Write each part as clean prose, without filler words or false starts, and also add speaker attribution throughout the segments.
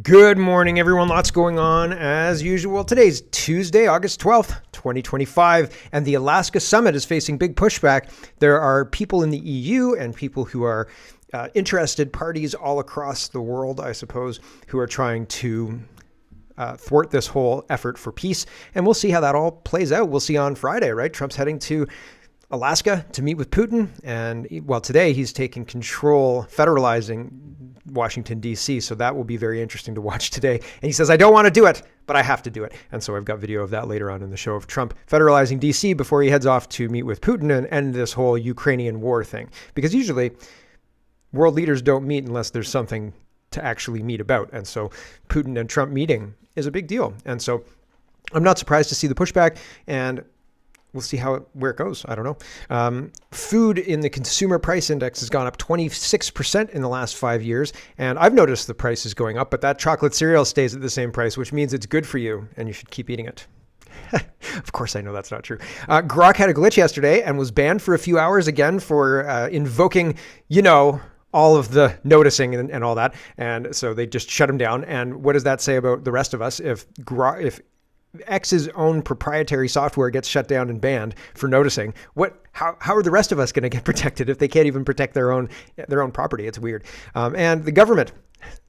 Speaker 1: Good morning, everyone. Lots going on as usual. Today's Tuesday, August 12th, 2025, and the Alaska Summit is facing big pushback. There are people in the EU and people who are interested parties all across the world, I suppose, who are trying to thwart this whole effort for peace. And we'll see how that all plays out. We'll see on Friday, right? Trump's heading to Alaska to meet with Putin. And today he's taking control, federalizing Washington, D.C. So that will be very interesting to watch today. And he says, I don't want to do it, but I have to do it. And so I've got video of that later on in the show of Trump federalizing D.C. before he heads off to meet with Putin and end this whole Ukrainian war thing. Because usually world leaders don't meet unless there's something to actually meet about. And so Putin and Trump meeting is a big deal. And so I'm not surprised to see the pushback, and we'll see where it goes. I don't know. Food in the consumer price index has gone up 26% in the last 5 years. And I've noticed the price is going up, but that chocolate cereal stays at the same price, which means it's good for you and you should keep eating it. Of course, I know that's not true. Grok had a glitch yesterday and was banned for a few hours again for invoking, all of the noticing and all that. And so they just shut him down. And what does that say about the rest of us? If X's own proprietary software gets shut down and banned for noticing, how are the rest of us going to get protected if they can't even protect their own property? It's weird. And the government,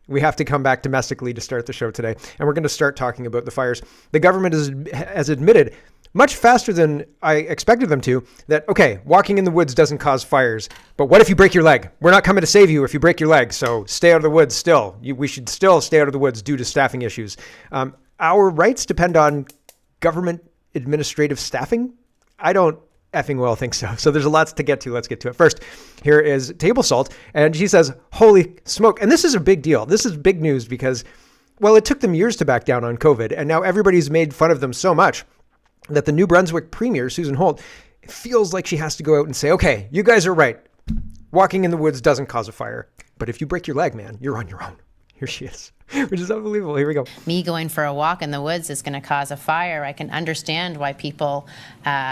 Speaker 1: we have to come back domestically to start the show today. And we're going to start talking about the fires. The government has admitted much faster than I expected them to that, okay, walking in the woods doesn't cause fires, but what if you break your leg? We're not coming to save you if you break your leg. So stay out of the woods still. We should still stay out of the woods due to staffing issues. Our rights depend on government administrative staffing? I don't effing well think so. So there's a lot to get to. Let's get to it. First, here is Table Salt, and she says, holy smoke. And this is a big deal. This is big news because, it took them years to back down on COVID, and now everybody's made fun of them so much that the New Brunswick Premier, Susan Holt, feels like she has to go out and say, okay, you guys are right. Walking in the woods doesn't cause a fire. But if you break your leg, man, you're on your own. Here she is, which is unbelievable. Here we go.
Speaker 2: Me going for a walk in the woods is going to cause a fire. I can understand why people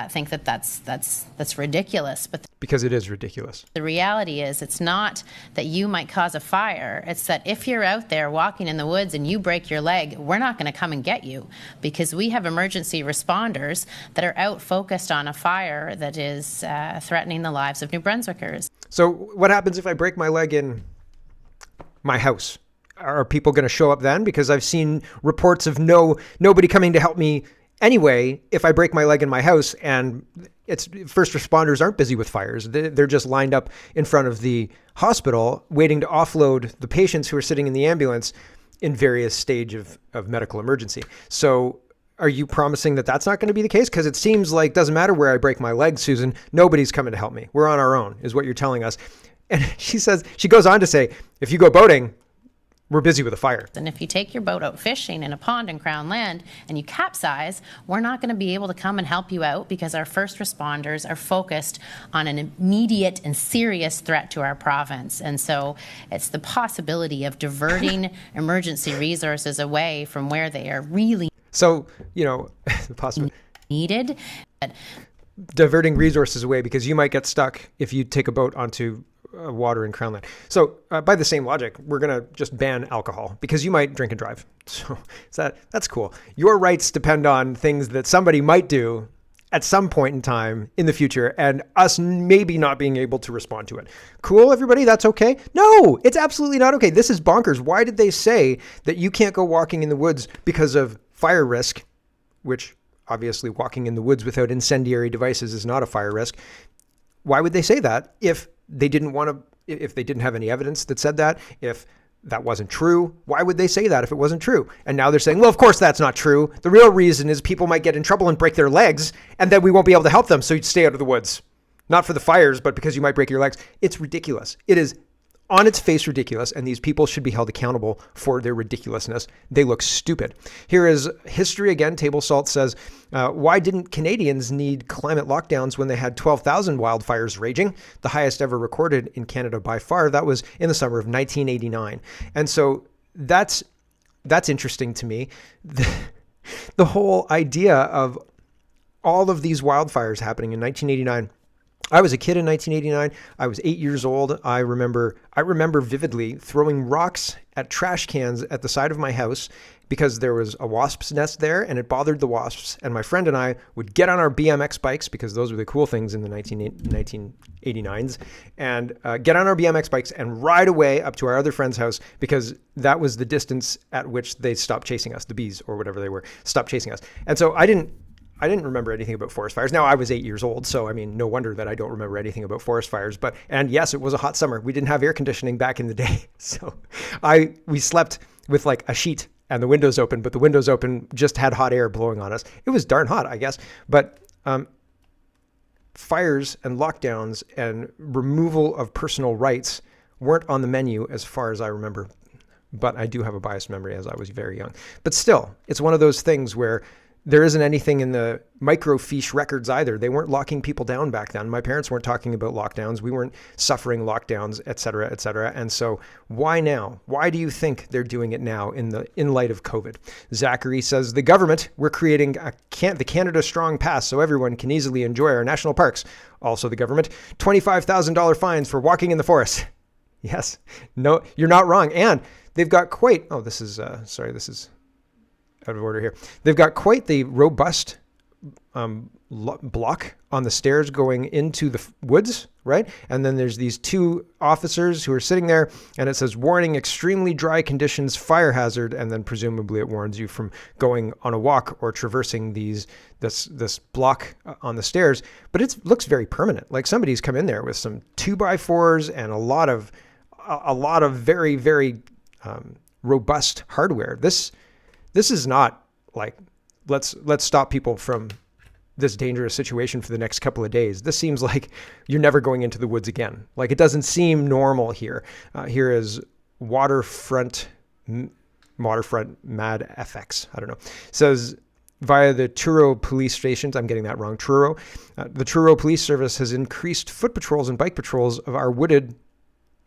Speaker 2: think that that's ridiculous. But
Speaker 1: because it is ridiculous.
Speaker 2: The reality is it's not that you might cause a fire. It's that if you're out there walking in the woods and you break your leg, we're not going to come and get you because we have emergency responders that are out focused on a fire that is threatening the lives of New Brunswickers.
Speaker 1: So what happens if I break my leg in my house? Are people going to show up then? Because I've seen reports of nobody coming to help me anyway if I break my leg in my house, and it's first responders aren't busy with fires. They're just lined up in front of the hospital waiting to offload the patients who are sitting in the ambulance in various stage of medical emergency. So are you promising that that's not going to be the case? Because it seems like doesn't matter where I break my leg, Susan, nobody's coming to help me. We're on our own is what you're telling us. And she goes on to say, if you go boating, we're busy with a fire.
Speaker 2: And if you take your boat out fishing in a pond in Crown Land and you capsize, we're not going to be able to come and help you out because our first responders are focused on an immediate and serious threat to our province. And so it's the possibility of diverting emergency resources away from where they are really
Speaker 1: the possibility
Speaker 2: needed.
Speaker 1: Diverting resources away because you might get stuck if you take a boat onto water in Crown Land. So by the same logic, we're going to just ban alcohol because you might drink and drive. So that's cool. Your rights depend on things that somebody might do at some point in time in the future and us maybe not being able to respond to it. Cool, everybody? That's okay? No, it's absolutely not okay. This is bonkers. Why did they say that you can't go walking in the woods because of fire risk, which obviously walking in the woods without incendiary devices is not a fire risk? Why would they say that if they didn't have any evidence that said that, if that wasn't true? Why would they say that if it wasn't true? And now they're saying, well, of course that's not true. The real reason is people might get in trouble and break their legs, and then we won't be able to help them, so you'd stay out of the woods. Not for the fires, but because you might break your legs. It's ridiculous. It is on its face ridiculous, and these people should be held accountable for their ridiculousness. They look stupid. Here is history again. Table Salt says, why didn't Canadians need climate lockdowns when they had 12,000 wildfires raging, the highest ever recorded in Canada by far? That was in the summer of 1989. And so that's interesting to me. The whole idea of all of these wildfires happening in 1989, I was a kid in 1989. I was 8 years old. I remember vividly throwing rocks at trash cans at the side of my house because there was a wasp's nest there and it bothered the wasps. And my friend and I would get on our BMX bikes, because those were the cool things in the 1989s, and get on our BMX bikes and ride away up to our other friend's house, because that was the distance at which they stopped chasing us, the bees or whatever they were, stopped chasing us. And so I didn't remember anything about forest fires. Now, I was 8 years old, so I mean, no wonder that I don't remember anything about forest fires. And yes, it was a hot summer. We didn't have air conditioning back in the day. So we slept with like a sheet and the windows open, but the windows open just had hot air blowing on us. It was darn hot, I guess. But fires and lockdowns and removal of personal rights weren't on the menu as far as I remember. But I do have a biased memory, as I was very young. But still, it's one of those things where there isn't anything in the microfiche records either. They weren't locking people down back then. My parents weren't talking about lockdowns. We weren't suffering lockdowns, et cetera, et cetera. And so why now? Why do you think they're doing it now in light of COVID? Zachary says, the government, we're creating the Canada Strong Pass so everyone can easily enjoy our national parks. Also the government, $25,000 fines for walking in the forest. Yes, no, you're not wrong. And they've got quite, this is out of order here. They've got quite the robust block on the stairs going into the woods, right? And then there's these two officers who are sitting there, and it says, warning, extremely dry conditions, fire hazard, and then presumably it warns you from going on a walk or traversing this block on the stairs. But it looks very permanent. Like somebody's come in there with some 2x4s and a lot of very, very robust hardware. This is not like, let's stop people from this dangerous situation for the next couple of days. This seems like you're never going into the woods again. Like, it doesn't seem normal here. Here is Waterfront Mad FX. I don't know. It says, via the Truro police stations, I'm getting that wrong, Truro. The Truro Police Service has increased foot patrols and bike patrols of our wooded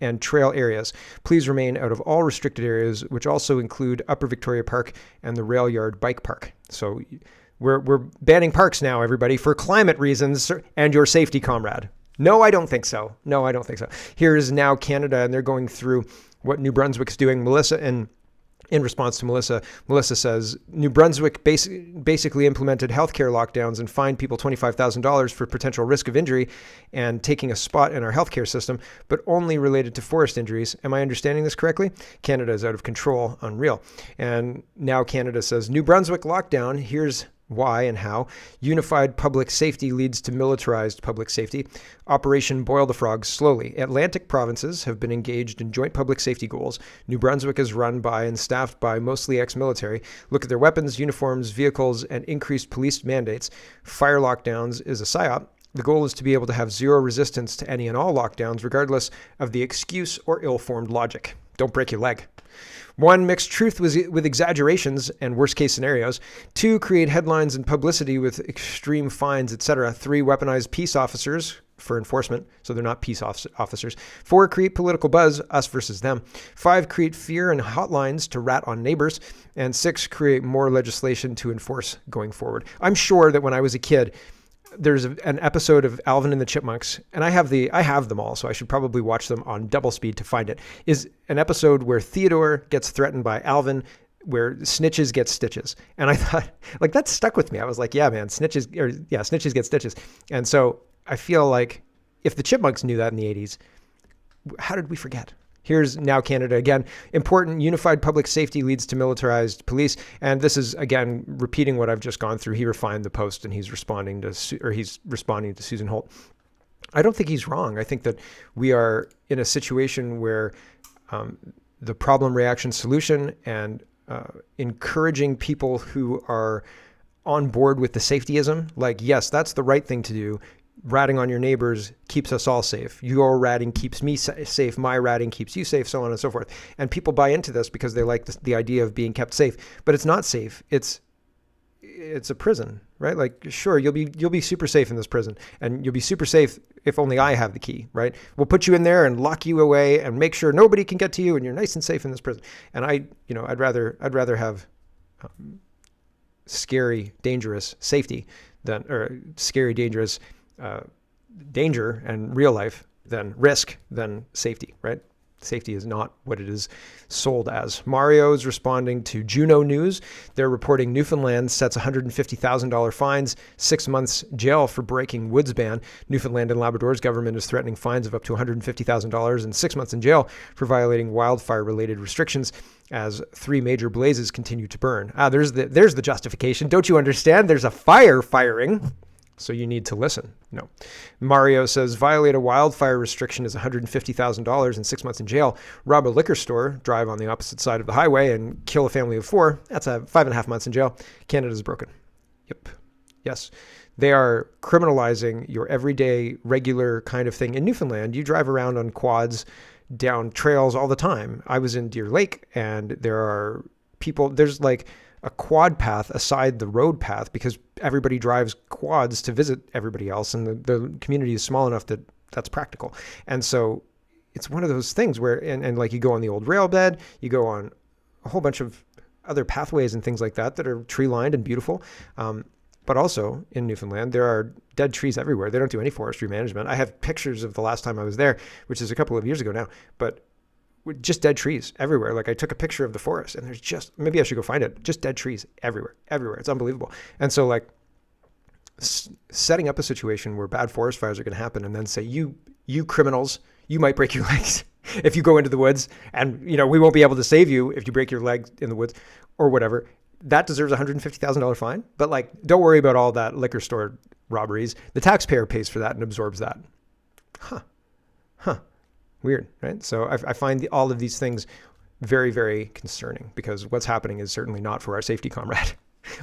Speaker 1: and trail areas. Please remain out of all restricted areas, which also include Upper Victoria Park and the Rail Yard Bike Park. So we're banning parks now, everybody, for climate reasons and your safety, comrade. No, I don't think so. Here's Now Canada, and they're going through what New Brunswick's doing. Melissa, in response to Melissa says, New Brunswick basically implemented healthcare lockdowns and fined people $25,000 for potential risk of injury and taking a spot in our healthcare system, but only related to forest injuries. Am I understanding this correctly? Canada is out of control. Unreal. And Now Canada says, New Brunswick lockdown, here's why and how. Unified public safety leads to militarized public safety. Operation Boil the Frogs slowly. Atlantic provinces have been engaged in joint public safety goals. New Brunswick is run by and staffed by mostly ex-military. Look at their weapons, uniforms, vehicles, and increased police mandates. Fire lockdowns is a psyop. The goal is to be able to have zero resistance to any and all lockdowns, regardless of the excuse or ill-formed logic. Don't break your leg. 1, mix truth with exaggerations and worst-case scenarios. 2, create headlines and publicity with extreme fines, etc. 3, weaponize peace officers for enforcement, so they're not peace officers. 4, create political buzz, us versus them. 5, create fear and hotlines to rat on neighbors. And 6, create more legislation to enforce going forward. I'm sure that when I was a kid, there's an episode of Alvin and the Chipmunks, and I have them all, so I should probably watch them on double speed to find it, is an episode where Theodore gets threatened by Alvin, where snitches get stitches. And I thought, like, that stuck with me. I was like, yeah, man, snitches get stitches. And so I feel like if the Chipmunks knew that in the 80s, how did we forget? Here's Now Canada again. Important unified public safety leads to militarized police. And this is, again, repeating what I've just gone through. He refined the post and he's responding to Susan Holt. I don't think he's wrong. I think that we are in a situation where the problem, reaction, solution, and encouraging people who are on board with the safetyism, like, yes, that's the right thing to do. Ratting on your neighbors keeps us all safe. Your ratting keeps me safe. My ratting keeps you safe, so on and so forth. And people buy into this because they like the idea of being kept safe. But it's not safe. It's a prison, right? Like, sure, you'll be super safe in this prison, and you'll be super safe if only I have the key, right? We'll put you in there and lock you away and make sure nobody can get to you, and you're nice and safe in this prison. And I'd rather have scary, dangerous safety or scary, dangerous danger and real life than risk than safety, right? Safety is not what it is sold as. Mario is responding to Juno News. They're reporting Newfoundland sets $150,000 fines, 6 months jail for breaking woods ban. Newfoundland and Labrador's government is threatening fines of up to $150,000 and 6 months in jail for violating wildfire-related restrictions as 3 major blazes continue to burn. There's the justification. Don't you understand? There's a fire firing. So you need to listen. No. Mario says, violate a wildfire restriction is $150,000 and 6 months in jail. Rob a liquor store, drive on the opposite side of the highway, and kill a family of 4. That's 5.5 months in jail. Canada's broken. Yep. Yes. They are criminalizing your everyday, regular kind of thing. In Newfoundland, you drive around on quads down trails all the time. I was in Deer Lake, and there are people, there's like a quad path aside the road path because everybody drives quads to visit everybody else, and the community is small enough that that's practical. And so it's one of those things where, and like you go on the old rail bed, you go on a whole bunch of other pathways and things like that that are tree lined and beautiful. But also in Newfoundland, there are dead trees everywhere. They don't do any forestry management. I have pictures of the last time I was there, which is a couple of years ago now, but just dead trees everywhere. Like I took a picture of the forest and there's just, maybe I should go find it, just dead trees everywhere. It's unbelievable. And so like setting up a situation where bad forest fires are going to happen and then say, you criminals, you might break your legs if you go into the woods, and we won't be able to save you if you break your leg in the woods or whatever. That deserves a $150,000 fine. But like, don't worry about all that liquor store robberies. The taxpayer pays for that and absorbs that. Huh. Weird, right? So I find all of these things very, very concerning because what's happening is certainly not for our safety, comrade.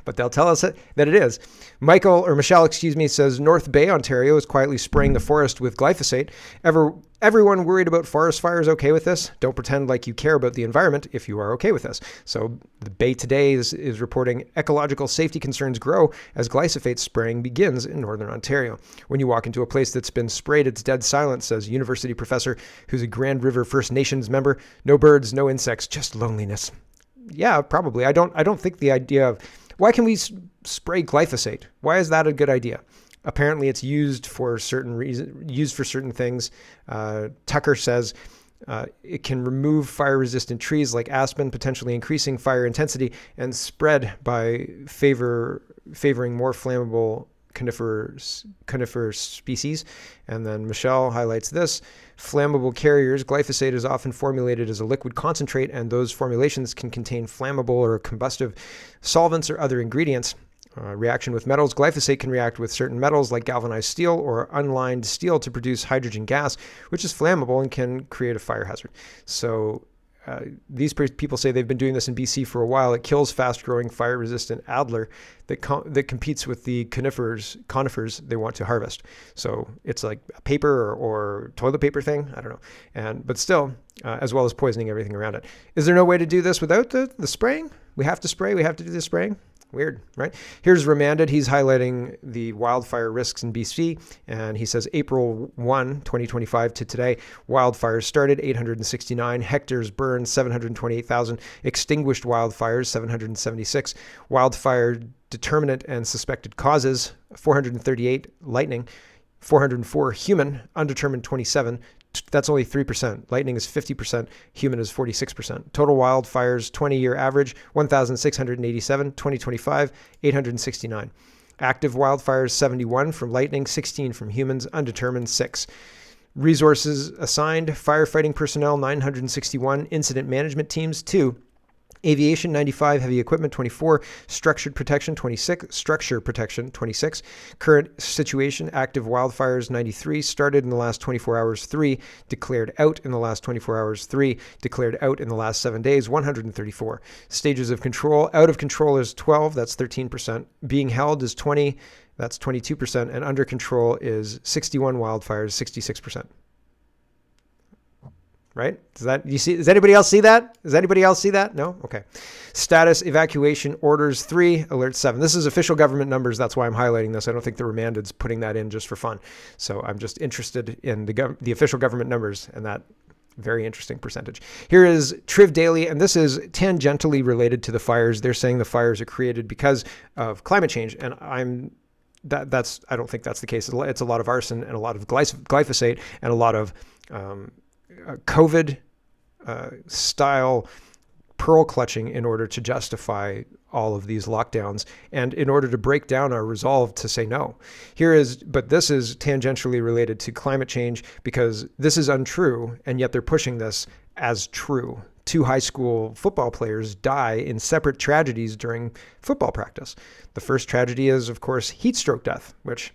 Speaker 1: But they'll tell us that it is. Michelle, says North Bay, Ontario is quietly spraying the forest with glyphosate. Everyone worried about forest fires okay with this? Don't pretend like you care about the environment if you are okay with this. So the Bay Today is reporting ecological safety concerns grow as glyphosate spraying begins in Northern Ontario. When you walk into a place that's been sprayed, it's dead silent, says university professor who's a Grand River First Nations member. No birds, no insects, just loneliness. Yeah, probably. I don't think the idea of why can we spray glyphosate? Why is that a good idea? Apparently, it's used for certain things. Tucker says it can remove fire-resistant trees like aspen, potentially increasing fire intensity and spread by favoring more flammable coniferous species. And then Michelle highlights this. Flammable carriers. Glyphosate is often formulated as a liquid concentrate, and those formulations can contain flammable or combustive solvents or other ingredients. Reaction with metals. Glyphosate can react with certain metals like galvanized steel or unlined steel to produce hydrogen gas, which is flammable and can create a fire hazard. So these people say they've been doing this in BC for a while. It kills fast-growing fire-resistant alder that competes with the conifers they want to harvest. So it's like a paper or toilet paper thing. I don't know. But still, as well as poisoning everything around it. Is there no way to do this without the spraying? We have to spray. We have to do the spraying. Weird, right? Here's Remanded. He's highlighting the wildfire risks in BC, and he says April 1, 2025 to today, wildfires started, 869, hectares burned, 728,000, extinguished wildfires, 776, wildfire determinate and suspected causes, 438, lightning, 404, human, undetermined 27, that's only 3%. Lightning is 50%. Human is 46%. Total wildfires, 20-year average, 1,687. 2025, 869. Active wildfires, 71 from lightning, 16 from humans, undetermined 6. Resources assigned, firefighting personnel, 961. Incident management teams, 2. Aviation, 95. Heavy equipment, 24. Structure protection, 26. Current situation, active wildfires, 93. Started in the last 24 hours, 3. Declared out in the last 24 hours, 3. Declared out in the last 7 days, 134. Stages of control, out of control is 12. That's 13%. Being held is 20. That's 22%. And under control is 61 wildfires, 66%. Right? Does anybody else see that? No? Okay. Status evacuation orders 3, alert 7. This is official government numbers. That's why I'm highlighting this. I don't think the Remanded's putting that in just for fun. So I'm just interested in the official government numbers and that very interesting percentage. Here is Triv Daily, and this is tangentially related to the fires. They're saying the fires are created because of climate change. And I'm I don't think that's the case. It's a lot of arson and a lot of glyphosate and a lot of COVID style pearl clutching in order to justify all of these lockdowns and in order to break down our resolve to say no. But this is tangentially related to climate change because this is untrue, and yet they're pushing this as true. 2 high school football players die in separate tragedies during football practice. The first tragedy is, of course, heat stroke death, which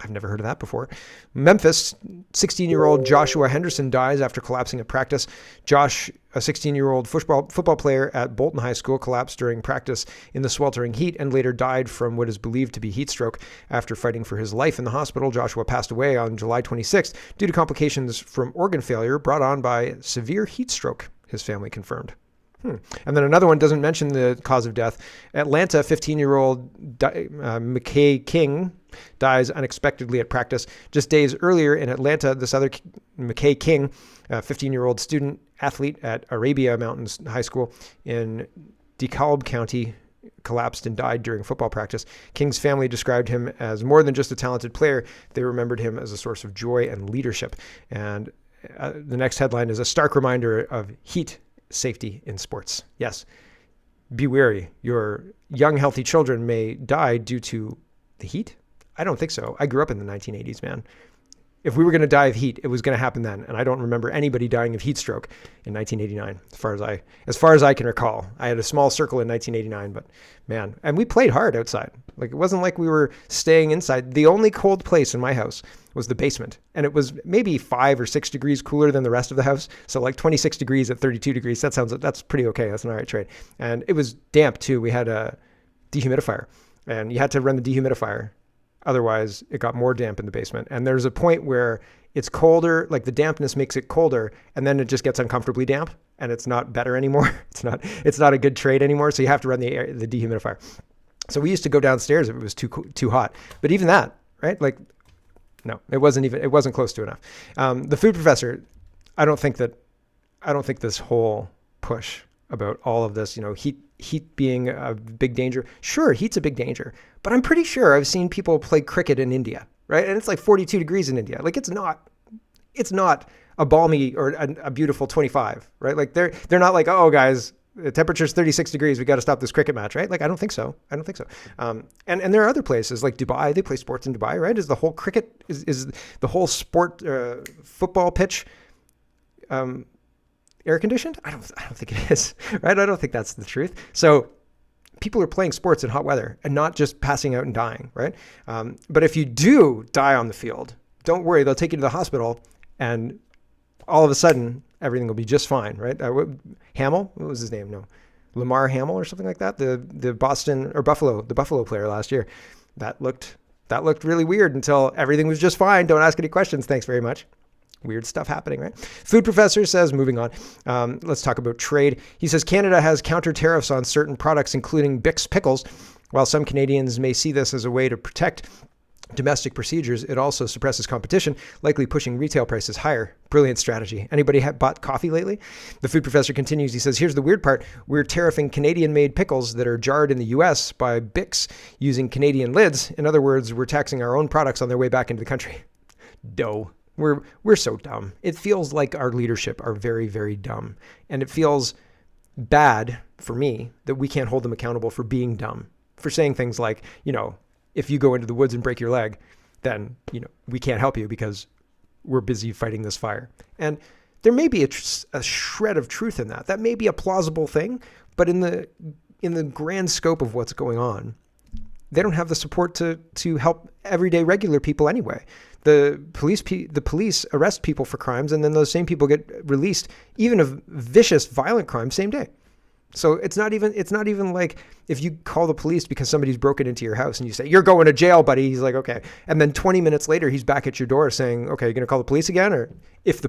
Speaker 1: I've never heard of that before. Memphis, 16-year-old Joshua Henderson dies after collapsing at practice. Josh, a 16-year-old football player at Bolton High School, collapsed during practice in the sweltering heat and later died from what is believed to be heat stroke. After fighting for his life in the hospital, Joshua passed away on July 26th due to complications from organ failure brought on by severe heat stroke, his family confirmed. And then another one doesn't mention the cause of death. Atlanta, 15-year-old McKay King dies unexpectedly at practice. Just days earlier in Atlanta, this other McKay King, a 15-year-old student athlete at Arabia Mountains High School in DeKalb County, collapsed and died during football practice. King's family described him as more than just a talented player. They remembered him as a source of joy and leadership. And the next headline is a stark reminder of heat safety in sports. Yes, be wary. Your young, healthy children may die due to the heat. I don't think so. I grew up in the 1980s, man. If we were going to die of heat, it was going to happen then. And I don't remember anybody dying of heat stroke in 1989, as far as I can recall. I had a small circle in 1989, but man, and we played hard outside. Like, it wasn't like we were staying inside. The only cold place in my house was the basement. And it was maybe 5 or 6 degrees cooler than the rest of the house. So like 26 degrees at 32 degrees. That's pretty okay. That's an all right trade. And it was damp too. We had a dehumidifier and you had to run the dehumidifier. Otherwise, it got more damp in the basement. And there's a point where it's colder, like the dampness makes it colder, and then it just gets uncomfortably damp, and it's not better anymore. It's not a good trade anymore. So you have to run the dehumidifier. So we used to go downstairs if it was too hot. But even that, right? Like, no, it wasn't close to enough. The food professor, I don't think this whole push about all of this, heat being a big danger. Sure, heat's a big danger, but I'm pretty sure I've seen people play cricket in India, right? And it's like 42 degrees in India. Like it's not a balmy or a beautiful 25, right? Like they're not like, oh guys, the temperature's 36 degrees. We got to stop this cricket match, right? Like, I don't think so. And there are other places like Dubai, they play sports in Dubai, right? Is the whole cricket, is the whole sport, football pitch, air conditioned? I don't think it is, right? I don't think that's the truth. So people are playing sports in hot weather and not just passing out and dying, right? But if you do die on the field, don't worry, they'll take you to the hospital and all of a sudden everything will be just fine, right? Hamill, what was his name? No, Lamar Hamill or something like that. The Buffalo player last year. That looked really weird until everything was just fine. Don't ask any questions. Thanks very much. Weird stuff happening, right? Food professor says, moving on, let's talk about trade. He says Canada has counter tariffs on certain products, including Bix pickles. While some Canadians may see this as a way to protect domestic procedures, it also suppresses competition, likely pushing retail prices higher. Brilliant strategy. Anybody bought coffee lately? The food professor continues. He says, here's the weird part. We're tariffing Canadian-made pickles that are jarred in the U.S. by Bix using Canadian lids. In other words, we're taxing our own products on their way back into the country. Dough. We're so dumb. It feels like our leadership are very, very dumb. And it feels bad for me that we can't hold them accountable for being dumb, for saying things like, if you go into the woods and break your leg, then, we can't help you because we're busy fighting this fire. And there may be a shred of truth in that. That may be a plausible thing, but in the grand scope of what's going on, they don't have the support to help everyday regular people anyway. The police arrest people for crimes, and then those same people get released, even of vicious, violent crimes, same day. So it's not even like if you call the police because somebody's broken into your house and you say, you're going to jail, buddy. He's like, okay. And then 20 minutes later, he's back at your door saying, okay, you're going to call the police again? Or if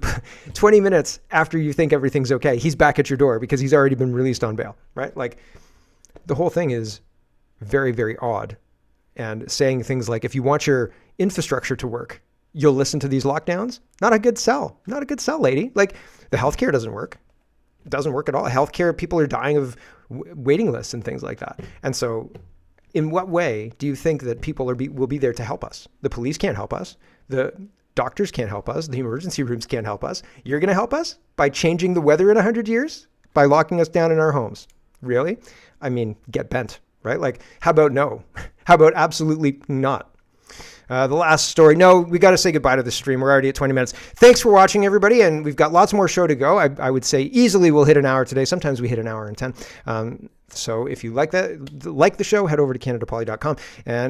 Speaker 1: 20 minutes after you think everything's okay, he's back at your door because he's already been released on bail, right? Like the whole thing is very, very odd. And saying things like, if you want your infrastructure to work, you'll listen to these lockdowns. Not a good sell, lady. Like the healthcare doesn't work. It doesn't work at all. Healthcare, people are dying of waiting lists and things like that. And so In what way do you think that people will be there to help us? The police can't help us. The doctors can't help us. The emergency rooms can't help us. You're going to help us by changing the weather in 100 years? By locking us down in our homes? Really? I mean, get bent, right? Like, how about no? How about absolutely not? The last story. No, we got to say goodbye to the stream. We're already at 20 minutes. Thanks for watching, everybody. And we've got lots more show to go. I would say easily we'll hit an hour today. Sometimes we hit an hour and 10. So if you like the show, head over to CanadaPoly.com. And